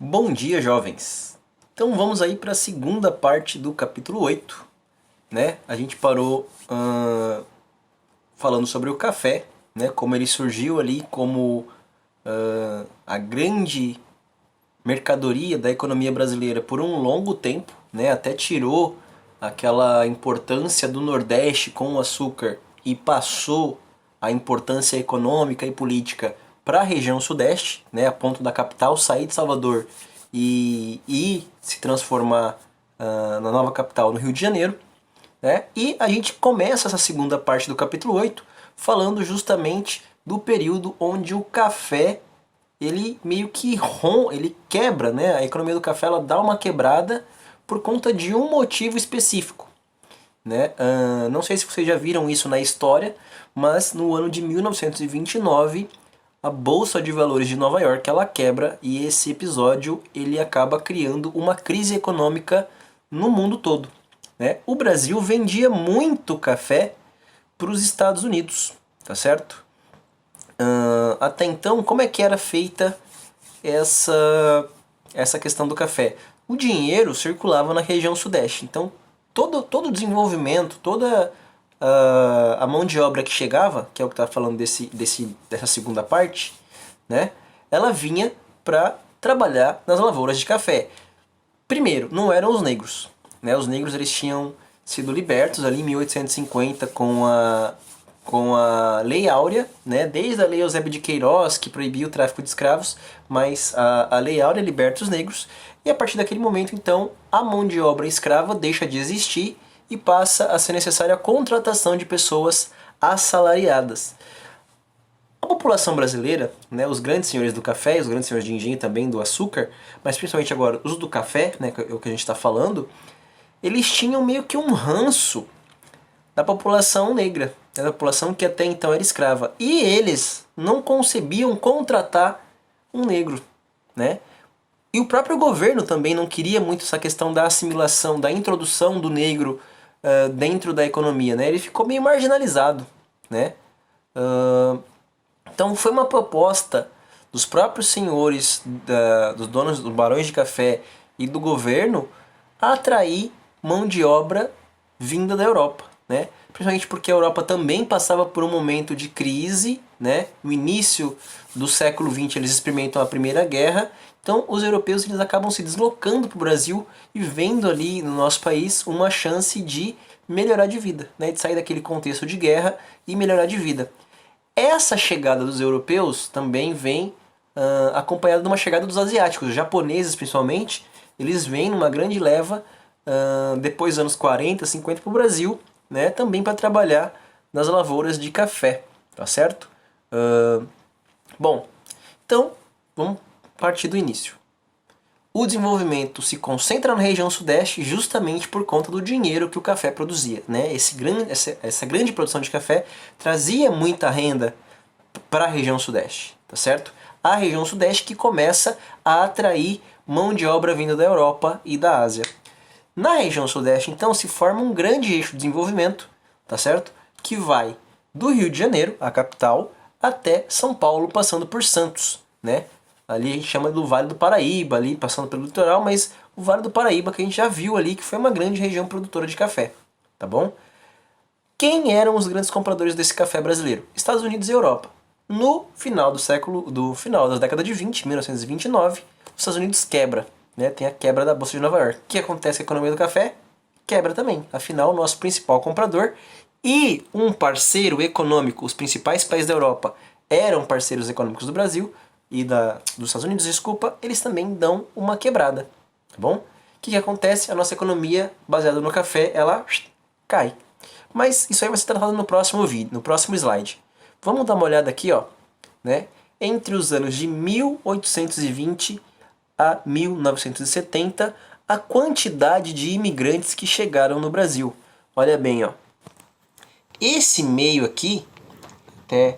Bom dia, jovens! Então vamos aí para a segunda parte do capítulo 8, né? A gente parou falando sobre o café, né? Como ele surgiu ali como a grande mercadoria da economia brasileira por um longo tempo, né? Até tirou aquela importância do Nordeste com o açúcar e passou a importância econômica e política para a região Sudeste, né? A ponto da capital sair de Salvador e se transformar na nova capital, no Rio de Janeiro. Né? E a gente começa essa segunda parte do capítulo 8 falando justamente do período onde o café ele meio que ele quebra, né? A economia do café ela dá uma quebrada por conta de um motivo específico. Né? Não sei se vocês já viram isso na história, mas no ano de 1929 a Bolsa de Valores de Nova York ela quebra e esse episódio ele acaba criando uma crise econômica no mundo todo. Né? O Brasil vendia muito café para os Estados Unidos, tá certo? Até então, como é que era feita essa questão do café? O dinheiro circulava na região sudeste, então todo o desenvolvimento, toda a mão de obra que chegava, que é o que está falando dessa segunda parte, né, ela vinha para trabalhar nas lavouras de café. Primeiro, não eram os negros. Né, os negros eles tinham sido libertos ali em 1850 com a Lei Áurea, né, desde a Lei Eusébio de Queiroz, que proibia o tráfico de escravos, mas a Lei Áurea liberta os negros, e a partir daquele momento, então, a mão de obra escrava deixa de existir e passa a ser necessária a contratação de pessoas assalariadas. A população brasileira, né, os grandes senhores do café, os grandes senhores de engenho também do açúcar, mas principalmente agora os do café, né, que é o que a gente está falando, eles tinham meio que um ranço da população negra, né, da população que até então era escrava. E eles não concebiam contratar um negro, né? E o próprio governo também não queria muito essa questão da assimilação, da introdução do negro dentro da economia, né? Ele ficou meio marginalizado, né? Então foi uma proposta dos próprios senhores, dos donos, dos barões de café e do governo atrair mão de obra vinda da Europa, né? Principalmente porque a Europa também passava por um momento de crise, né? No início do século XX eles experimentam a Primeira Guerra, então os europeus eles acabam se deslocando para o Brasil e vendo ali no nosso país uma chance de melhorar de vida, né? De sair daquele contexto de guerra e melhorar de vida. Essa chegada dos europeus também vem acompanhada de uma chegada dos asiáticos, os japoneses principalmente, eles vêm numa grande leva depois dos anos 40, 50 para o Brasil, né, também para trabalhar nas lavouras de café, tá certo? Bom, então vamos partir do início. O desenvolvimento se concentra na região sudeste justamente por conta do dinheiro que o café produzia, né? Essa grande produção de café trazia muita renda para a região sudeste, tá certo? A região sudeste que começa a atrair mão de obra vinda da Europa e da Ásia. Na região sudeste, então, se forma um grande eixo de desenvolvimento, tá certo? Que vai do Rio de Janeiro, a capital, até São Paulo, passando por Santos, né? Ali a gente chama do Vale do Paraíba, ali passando pelo litoral, mas o Vale do Paraíba que a gente já viu ali, que foi uma grande região produtora de café, tá bom? Quem eram os grandes compradores desse café brasileiro? Estados Unidos e Europa. No final final da década de 20, 1929, os Estados Unidos quebra, né? Tem a quebra da Bolsa de Nova York. O que acontece com a economia do café? Quebra também. Afinal, o nosso principal comprador e um parceiro econômico, os principais países da Europa eram parceiros econômicos do Brasil e dos Estados Unidos, desculpa, eles também dão uma quebrada, tá bom? O que acontece? A nossa economia, baseada no café, ela cai. Mas isso aí vai ser tratado no próximo vídeo, no próximo slide. Vamos dar uma olhada aqui, ó, né? Entre os anos de 1820 a 1970, a quantidade de imigrantes que chegaram no Brasil. Olha bem, ó. Esse meio aqui, até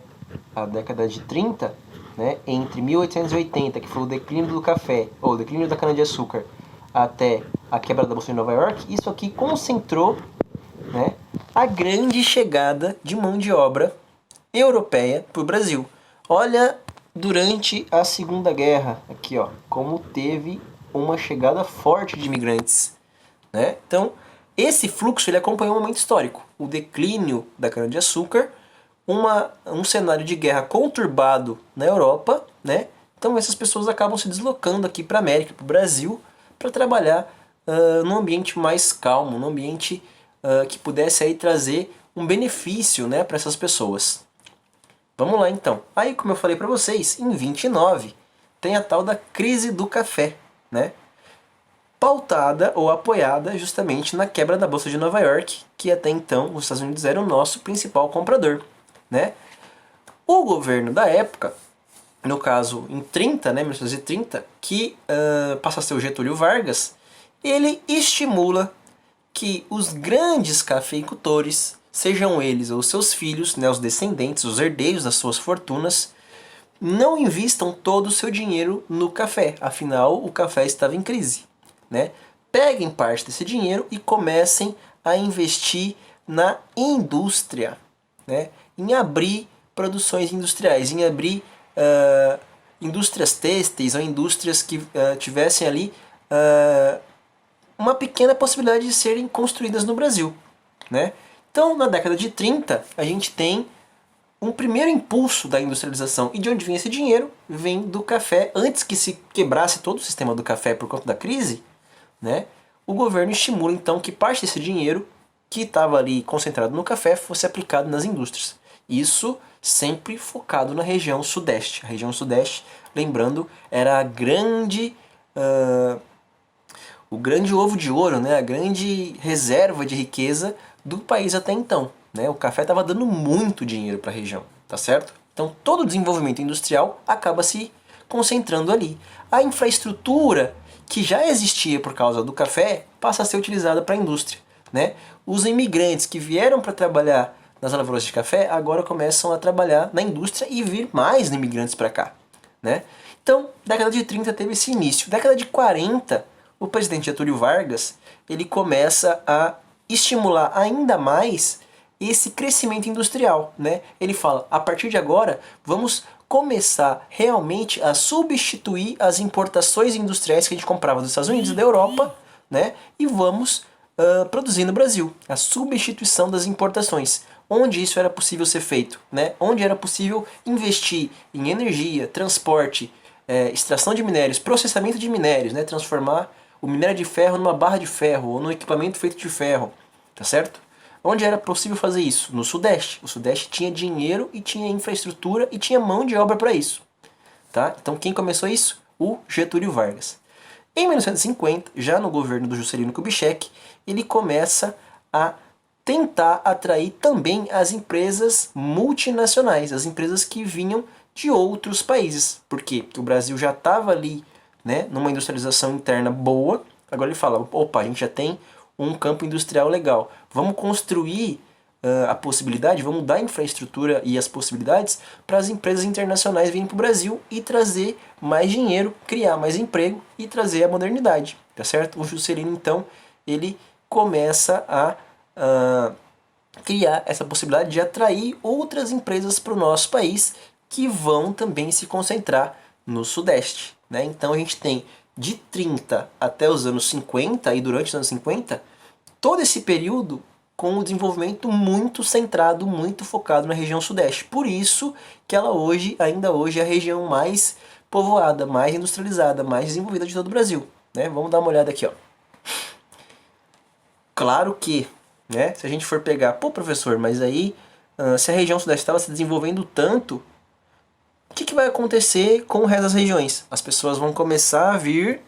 a década de 30, né, entre 1880, que foi o declínio do café, ou o declínio da cana-de-açúcar, até a quebra da Bolsa de Nova York, isso aqui concentrou, né, a grande chegada de mão de obra europeia para o Brasil. Olha durante a Segunda Guerra, aqui ó, como teve uma chegada forte de imigrantes, né? Então, esse fluxo ele acompanhou um momento histórico, o declínio da cana-de-açúcar, um cenário de guerra conturbado na Europa, né? Então essas pessoas acabam se deslocando aqui para a América, para o Brasil, para trabalhar num ambiente mais calmo, num ambiente que pudesse aí trazer um benefício, né, para essas pessoas. Vamos lá então. Aí, como eu falei para vocês, em 29 tem a tal da crise do café, né? Pautada ou apoiada justamente na quebra da Bolsa de Nova York, que até então os Estados Unidos eram o nosso principal comprador, né? O governo da época, no caso em 30, né, 1930, que passa a ser o Getúlio Vargas, ele estimula que os grandes cafeicultores, sejam eles ou seus filhos, né, os descendentes, os herdeiros das suas fortunas, não invistam todo o seu dinheiro no café, afinal o café estava em crise, né? Peguem parte desse dinheiro e comecem a investir na indústria, né? Em abrir produções industriais, em abrir indústrias têxteis ou indústrias que tivessem ali uma pequena possibilidade de serem construídas no Brasil, né? Então, na década de 30, a gente tem um primeiro impulso da industrialização. E de onde vem esse dinheiro? Vem do café. Antes que se quebrasse todo o sistema do café por conta da crise, né, o governo estimula então que parte desse dinheiro que estava ali concentrado no café fosse aplicado nas indústrias. Isso sempre focado na região sudeste. A região sudeste, lembrando, era a o grande ovo de ouro, né, a grande reserva de riqueza do país até então, né? O café estava dando muito dinheiro para a região, tá certo? Então todo o desenvolvimento industrial acaba se concentrando ali. A infraestrutura que já existia por causa do café passa a ser utilizada para a indústria, né? Os imigrantes que vieram para trabalhar nas lavouras de café agora começam a trabalhar na indústria e vir mais imigrantes para cá, né? Então, década de 30 teve esse início. Década de 40, o presidente Getúlio Vargas, ele começa a estimular ainda mais esse crescimento industrial, né? Ele fala, a partir de agora, vamos começar realmente a substituir as importações industriais que a gente comprava dos Estados Unidos e da Europa, né? E vamos produzir no Brasil. A substituição das importações. Onde isso era possível ser feito, né? Onde era possível investir em energia, transporte, extração de minérios, processamento de minérios, né? Transformar o minério de ferro numa barra de ferro ou num equipamento feito de ferro, tá certo? Onde era possível fazer isso? No Sudeste. O Sudeste tinha dinheiro e tinha infraestrutura e tinha mão de obra para isso, tá? Então quem começou isso? O Getúlio Vargas. Em 1950, já no governo do Juscelino Kubitschek, ele começa a tentar atrair também as empresas multinacionais, as empresas que vinham de outros países. Por quê? Porque o Brasil já estava ali, né, numa industrialização interna boa. Agora ele fala, opa, a gente já tem um campo industrial legal. Vamos construir a possibilidade, vamos dar infraestrutura e as possibilidades para as empresas internacionais virem para o Brasil e trazer mais dinheiro, criar mais emprego e trazer a modernidade, tá certo? O Juscelino, então, ele começa a criar essa possibilidade de atrair outras empresas para o nosso país que vão também se concentrar no Sudeste, né? Então a gente tem de 30 até os anos 50 e durante os anos 50, todo esse período com um desenvolvimento muito centrado, muito focado na região Sudeste. Por isso que ela hoje, ainda hoje, é a região mais povoada, mais industrializada, mais desenvolvida de todo o Brasil, né? Vamos dar uma olhada aqui, ó. Claro que, né, se a gente for pegar, pô professor, mas aí se a região Sudeste estava se desenvolvendo tanto, o que vai acontecer com o resto das regiões? As pessoas vão começar a vir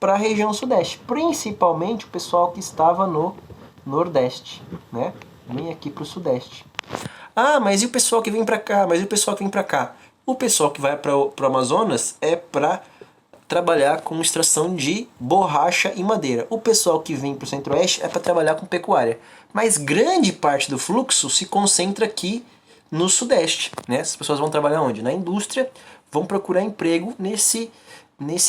para a região Sudeste, principalmente o pessoal que estava no Nordeste, né? Vem aqui para o Sudeste. Ah, mas e o pessoal que vem para cá? Mas e o pessoal que vem para cá? O pessoal que vai para o Amazonas é para trabalhar com extração de borracha e madeira. O pessoal que vem para o Centro-Oeste é para trabalhar com pecuária. Mas grande parte do fluxo se concentra aqui no Sudeste, né? As pessoas vão trabalhar onde? Na indústria, vão procurar emprego nesse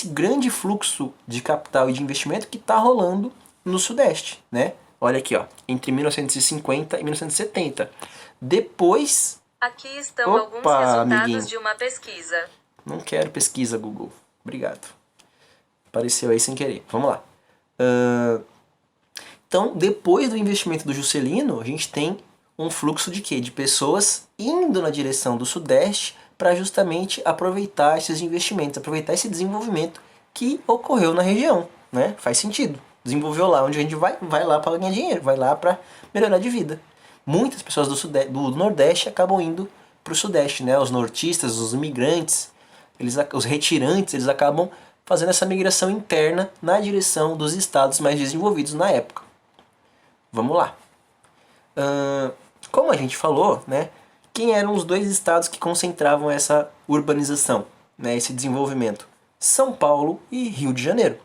grande fluxo de capital e de investimento que está rolando no Sudeste, né? Olha aqui, ó, entre 1950 e 1970. Depois Aqui estão alguns Opa, resultados amiguinho. de uma pesquisa. Não quero pesquisa, Google. Obrigado. Apareceu aí sem querer. Vamos lá. Então, depois do investimento do Juscelino, a gente tem um fluxo de quê? De pessoas indo na direção do Sudeste para justamente aproveitar esses investimentos, aproveitar esse desenvolvimento que ocorreu na região, né? Faz sentido. Desenvolveu lá onde a gente vai lá para ganhar dinheiro, vai lá para melhorar de vida. Muitas pessoas do Nordeste acabam indo para o Sudeste, né? Os nortistas, os imigrantes, os retirantes, eles acabam fazendo essa migração interna na direção dos estados mais desenvolvidos na época. Vamos lá. Como a gente falou, né? Quem eram os dois estados que concentravam essa urbanização, né, esse desenvolvimento? São Paulo e Rio de Janeiro.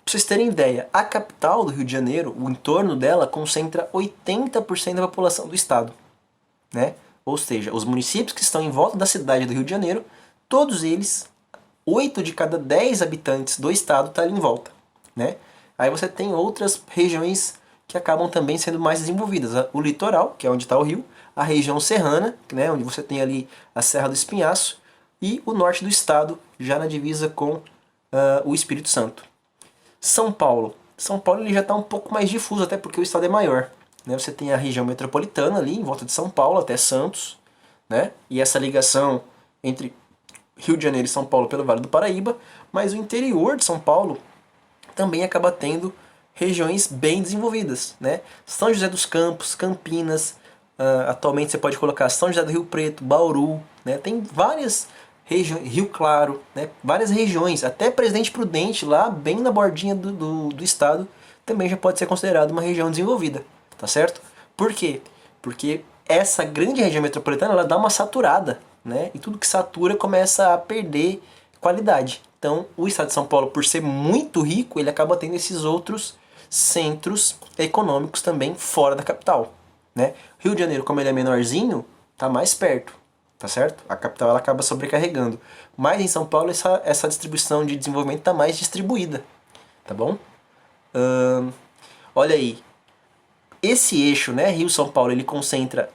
Para vocês terem ideia, a capital do Rio de Janeiro, o entorno dela, concentra 80% da população do estado, né? Ou seja, os municípios que estão em volta da cidade do Rio de Janeiro, todos eles, 8 de cada 10 habitantes do estado estão ali em volta, né? Aí você tem outras regiões que acabam também sendo mais desenvolvidas. O litoral, que é onde está o rio, a região serrana, né, onde você tem ali a Serra do Espinhaço, e o norte do estado, já na divisa com o Espírito Santo. São Paulo. São Paulo ele já está um pouco mais difuso, até porque o estado é maior. Né? Você tem a região metropolitana ali, em volta de São Paulo, até Santos, né? E essa ligação entre Rio de Janeiro e São Paulo pelo Vale do Paraíba, mas o interior de São Paulo também acaba tendo regiões bem desenvolvidas, né? São José dos Campos, Campinas, atualmente você pode colocar São José do Rio Preto, Bauru, né? Tem várias regiões, Rio Claro, né? Várias regiões, até Presidente Prudente, lá bem na bordinha do estado, também já pode ser considerado uma região desenvolvida, tá certo? Por quê? Porque essa grande região metropolitana, ela dá uma saturada, né? E tudo que satura começa a perder qualidade. Então, o estado de São Paulo, por ser muito rico, ele acaba tendo esses outros centros econômicos também fora da capital, né? Rio de Janeiro, como ele é menorzinho, tá mais perto, tá certo? A capital ela acaba sobrecarregando. Mas em São Paulo essa distribuição de desenvolvimento tá mais distribuída, tá bom? Olha aí, esse eixo, né, Rio-São Paulo, ele concentra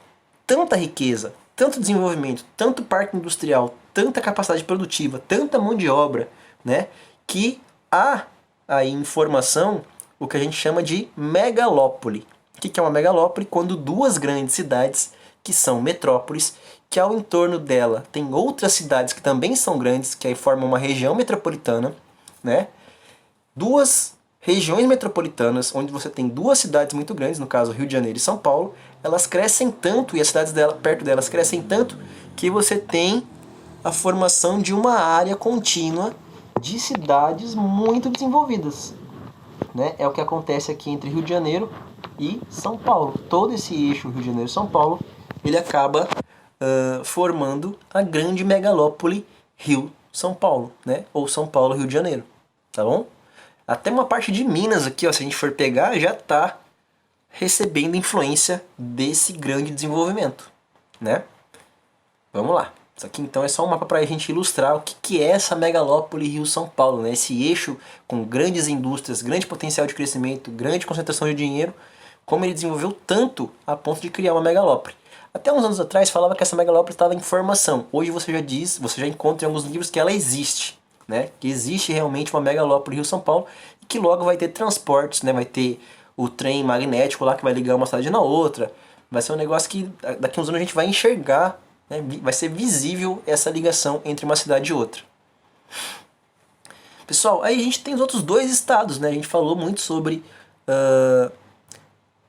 tanta riqueza, tanto desenvolvimento, tanto parque industrial, tanta capacidade produtiva, tanta mão de obra, né, que há aí em formação o que a gente chama de megalópole. O que é uma megalópole? Quando duas grandes cidades, que são metrópoles, que ao entorno dela tem outras cidades que também são grandes, que aí formam uma região metropolitana, né? Duas regiões metropolitanas, onde você tem duas cidades muito grandes, no caso Rio de Janeiro e São Paulo, elas crescem tanto, e as cidades dela, perto delas crescem tanto, que você tem a formação de uma área contínua de cidades muito desenvolvidas. Né? É o que acontece aqui entre Rio de Janeiro e São Paulo. Todo esse eixo Rio de Janeiro e São Paulo, ele acaba formando a grande megalópole Rio-São Paulo, né? Ou São Paulo-Rio de Janeiro, tá bom? Até uma parte de Minas aqui, ó, se a gente for pegar, já está recebendo influência desse grande desenvolvimento, né? Vamos lá. Isso aqui então é só um mapa para a gente ilustrar o que é essa megalópole Rio-São Paulo, né? Esse eixo com grandes indústrias, grande potencial de crescimento, grande concentração de dinheiro, como ele desenvolveu tanto a ponto de criar uma megalópole. Até uns anos atrás falava que essa megalópole estava em formação. Hoje você já encontra em alguns livros que ela existe, né? Que existe realmente uma megalópole Rio-São Paulo e que logo vai ter transportes, né? Vai ter o trem magnético lá que vai ligar uma cidade na outra. Vai ser um negócio que daqui a uns anos a gente vai enxergar, né? Vai ser visível essa ligação entre uma cidade e outra. Pessoal, aí a gente tem os outros dois estados, né? A gente falou muito sobre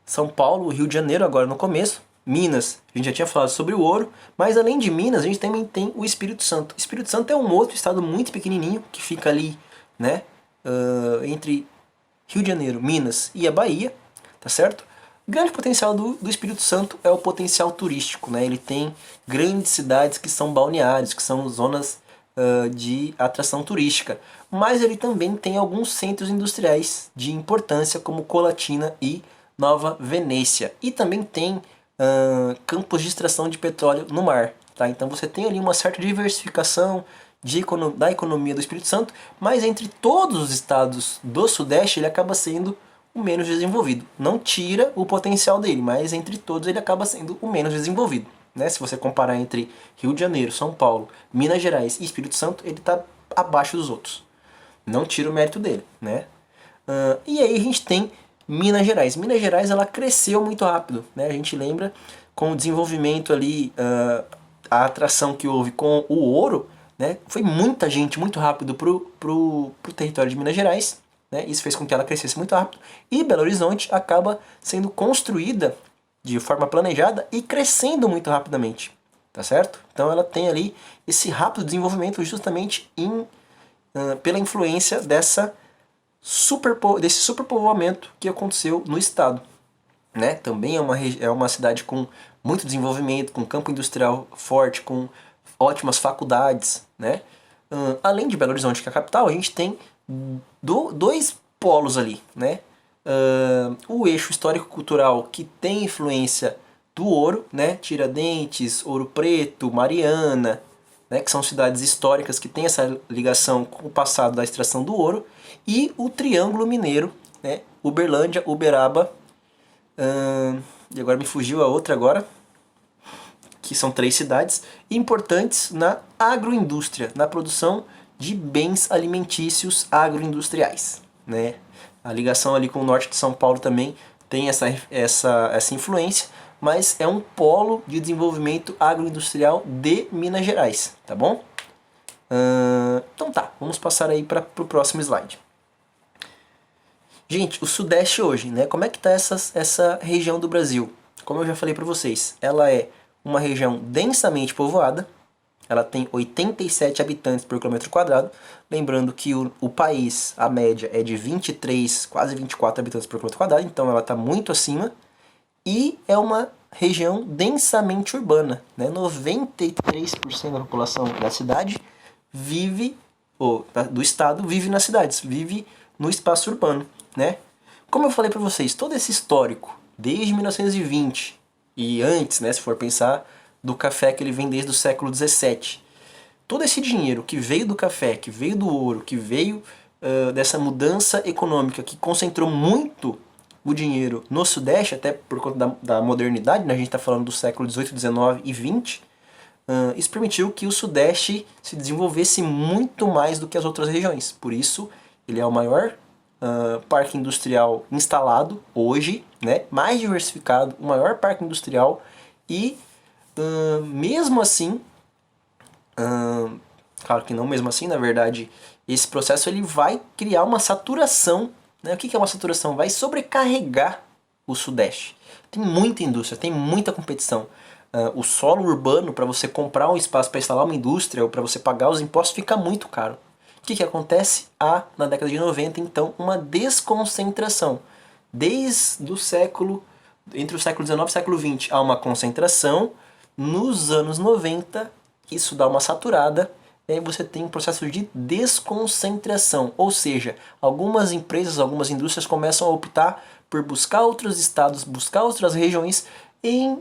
São Paulo, Rio de Janeiro agora no começo. Minas, a gente já tinha falado sobre o ouro, mas além de Minas, a gente também tem o Espírito Santo. O Espírito Santo é um outro estado muito pequenininho, que fica ali, né, entre Rio de Janeiro, Minas e a Bahia, tá certo? O grande potencial do Espírito Santo é o potencial turístico, né? Ele tem grandes cidades que são balneários, que são zonas de atração turística, mas ele também tem alguns centros industriais de importância, como Colatina e Nova Venécia, e também tem campos de extração de petróleo no mar. Tá? Então você tem ali uma certa diversificação da economia do Espírito Santo, mas entre todos os estados do Sudeste ele acaba sendo o menos desenvolvido. Não tira o potencial dele, mas entre todos ele acaba sendo o menos desenvolvido. né? Se você comparar entre Rio de Janeiro, São Paulo, Minas Gerais e Espírito Santo, ele está abaixo dos outros. Não tira o mérito dele, né? E aí a gente tem Minas Gerais. Minas Gerais, ela cresceu muito rápido, né? A gente lembra com o desenvolvimento ali, a atração que houve com o ouro, né? Foi muita gente muito rápido pro território de Minas Gerais, né? Isso fez com que ela crescesse muito rápido. E Belo Horizonte acaba sendo construída de forma planejada e crescendo muito rapidamente, tá certo? Então ela tem ali esse rápido desenvolvimento justamente pela influência desse superpovoamento que aconteceu no estado, né? Também é uma cidade com muito desenvolvimento, com campo industrial forte, com ótimas faculdades, né? Além de Belo Horizonte, que é a capital, a gente tem dois polos ali, né? O eixo histórico-cultural, que tem influência do ouro, né? Tiradentes, Ouro Preto, Mariana, né? Que são cidades históricas que têm essa ligação com o passado da extração do ouro, e o Triângulo Mineiro, né? Uberlândia, Uberaba, e agora me fugiu a outra agora, que são 3 cidades importantes na agroindústria, na produção de bens alimentícios agroindustriais, né? A ligação ali com o norte de São Paulo também tem essa influência, mas é um polo de desenvolvimento agroindustrial de Minas Gerais, tá bom? Então tá, vamos passar aí para o próximo slide. Gente, o Sudeste hoje, né? Como é que está essa região do Brasil? Como eu já falei para vocês, ela é uma região densamente povoada, ela tem 87 habitantes por quilômetro quadrado, lembrando que o país, a média é de 23, quase 24 habitantes por quilômetro quadrado, então ela está muito acima, e é uma região densamente urbana, né? 93% da população da cidade do estado vive nas cidades, vive no espaço urbano, né? Como eu falei para vocês, todo esse histórico, desde 1920 e antes, né, se for pensar, do café, que ele vem desde o século 17. Todo esse dinheiro que veio do café, que veio do ouro, que veio dessa mudança econômica, que concentrou muito o dinheiro no Sudeste, até por conta da modernidade, né? A gente está falando do século 18, 19 e 20, isso permitiu que o Sudeste se desenvolvesse muito mais do que as outras regiões. Por isso, ele é o maior parque industrial instalado hoje, né? Mais diversificado, o maior parque industrial, e mesmo assim, claro que não mesmo assim, na verdade, esse processo ele vai criar uma saturação, né? O que é uma saturação? Vai sobrecarregar o Sudeste. Tem muita indústria, tem muita competição. O solo urbano, para você comprar um espaço para instalar uma indústria ou para você pagar os impostos, fica muito caro. O que acontece? Na década de 90, então, uma desconcentração. Desde o entre o século XIX e o século XX, há uma concentração. Nos anos 90, isso dá uma saturada, e aí você tem um processo de desconcentração. Ou seja, algumas empresas, algumas indústrias começam a optar por buscar outros estados, buscar outras regiões em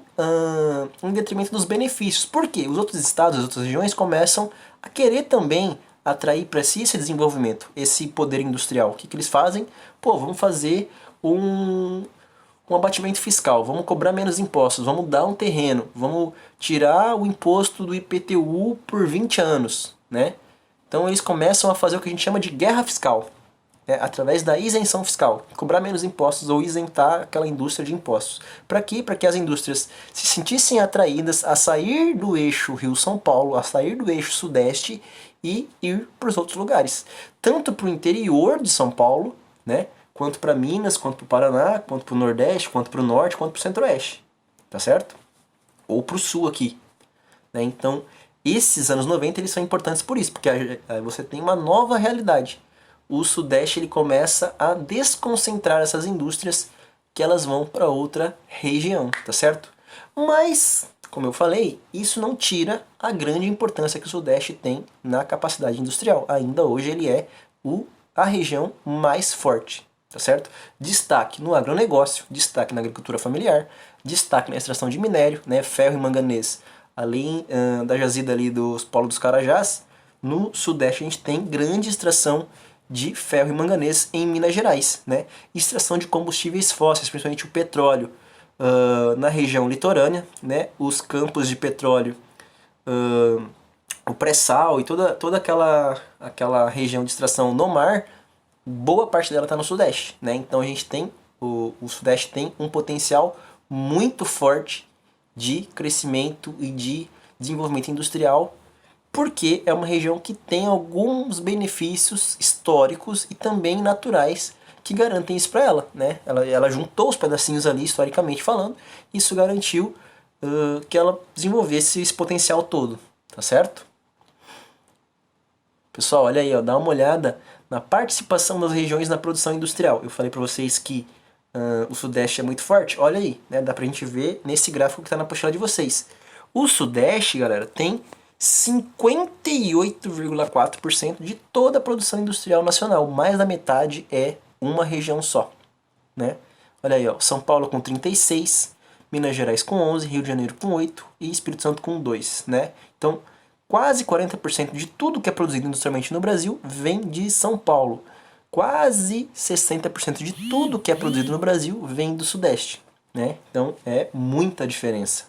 detrimento dos benefícios. Por quê? Os outros estados, as outras regiões começam a querer também atrair para si esse desenvolvimento, esse poder industrial. O que eles fazem? Vamos fazer um abatimento fiscal, vamos cobrar menos impostos, vamos dar um terreno, vamos tirar o imposto do IPTU por 20 anos, né? Então eles começam a fazer o que a gente chama de guerra fiscal, né? Através da isenção fiscal, cobrar menos impostos ou isentar aquela indústria de impostos. Para quê? Para que as indústrias se sentissem atraídas a sair do eixo Rio-São Paulo, a sair do eixo Sudeste e ir para os outros lugares. Tanto para o interior de São Paulo, né? Quanto para Minas, quanto para o Paraná, quanto para o Nordeste, quanto para o Norte, quanto para o Centro-Oeste. Tá certo? Ou para o Sul aqui. Né? Então, esses anos 90 eles são importantes por isso, porque você tem uma nova realidade. O Sudeste ele começa a desconcentrar essas indústrias, que elas vão para outra região, tá certo? Mas, como eu falei, isso não tira a grande importância que o Sudeste tem na capacidade industrial. Ainda hoje ele é a região mais forte. Tá certo? Destaque no agronegócio, destaque na agricultura familiar, destaque na extração de minério, né, ferro e manganês. Além da jazida ali dos Polos dos Carajás, no Sudeste a gente tem grande extração de ferro e manganês em Minas Gerais, né? Extração de combustíveis fósseis, principalmente o petróleo. na região litorânea, né? Os campos de petróleo, o pré-sal e toda aquela região de extração no mar, boa parte dela está no Sudeste, né? Então a gente tem, o Sudeste tem um potencial muito forte de crescimento e de desenvolvimento industrial, porque é uma região que tem alguns benefícios históricos e também naturais que garantem isso para ela, né? Ela juntou os pedacinhos ali, historicamente falando, e isso garantiu que ela desenvolvesse esse potencial todo, tá certo? Pessoal, olha aí, ó, dá uma olhada na participação das regiões na produção industrial. Eu falei para vocês que o Sudeste é muito forte, olha aí, né? Dá pra gente ver nesse gráfico que está na apostila de vocês. O Sudeste, galera, tem 58,4% de toda a produção industrial nacional. Mais da metade é uma região só, né? Olha aí, ó, São Paulo com 36, Minas Gerais com 11, Rio de Janeiro com 8 e Espírito Santo com 2, né? Então, quase 40% de tudo que é produzido industrialmente no Brasil vem de São Paulo. Quase 60% de tudo que é produzido no Brasil vem do Sudeste, né? Então, é muita diferença.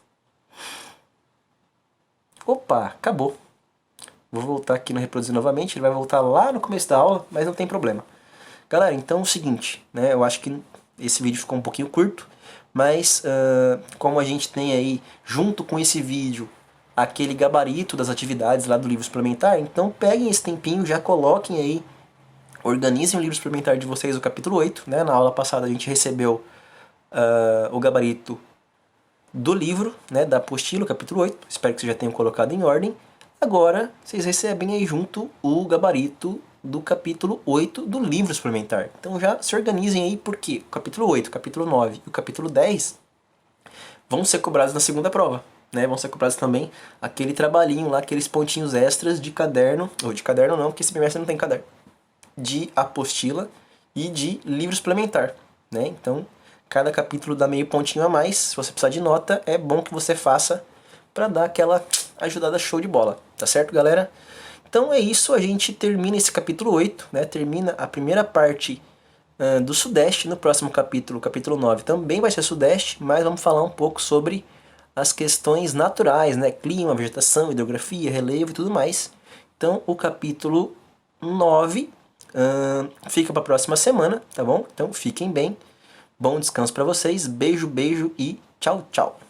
Opa, acabou. Vou voltar aqui no reproduzir novamente, ele vai voltar lá no começo da aula, mas não tem problema. Galera, então é o seguinte, né? Eu acho que esse vídeo ficou um pouquinho curto, mas como a gente tem aí, junto com esse vídeo, aquele gabarito das atividades lá do livro suplementar, então peguem esse tempinho, já coloquem aí, organizem o livro suplementar de vocês, o capítulo 8, né? Na aula passada a gente recebeu o gabarito do livro, né, da apostila, capítulo 8. Espero que vocês já tenham colocado em ordem. Agora, vocês recebem aí junto o gabarito do capítulo 8 do livro suplementar. Então já se organizem aí, porque o capítulo 8, o capítulo 9 e o capítulo 10 vão ser cobrados na segunda prova, né? Vão ser cobrados também aquele trabalhinho lá, aqueles pontinhos extras de caderno, ou de caderno não, porque esse bimestre não tem caderno, de apostila e de livro suplementar, né? Então, cada capítulo dá meio pontinho a mais. Se você precisar de nota, é bom que você faça para dar aquela ajudada show de bola. Tá certo, galera? Então é isso, a gente termina esse capítulo 8, né? Termina a primeira parte do Sudeste. No próximo capítulo, capítulo 9, também vai ser Sudeste, mas vamos falar um pouco sobre as questões naturais, né? Clima, vegetação, hidrografia, relevo e tudo mais. Então o capítulo 9 fica para a próxima semana, tá bom? Então fiquem bem. Bom descanso para vocês, beijo, beijo e tchau, tchau.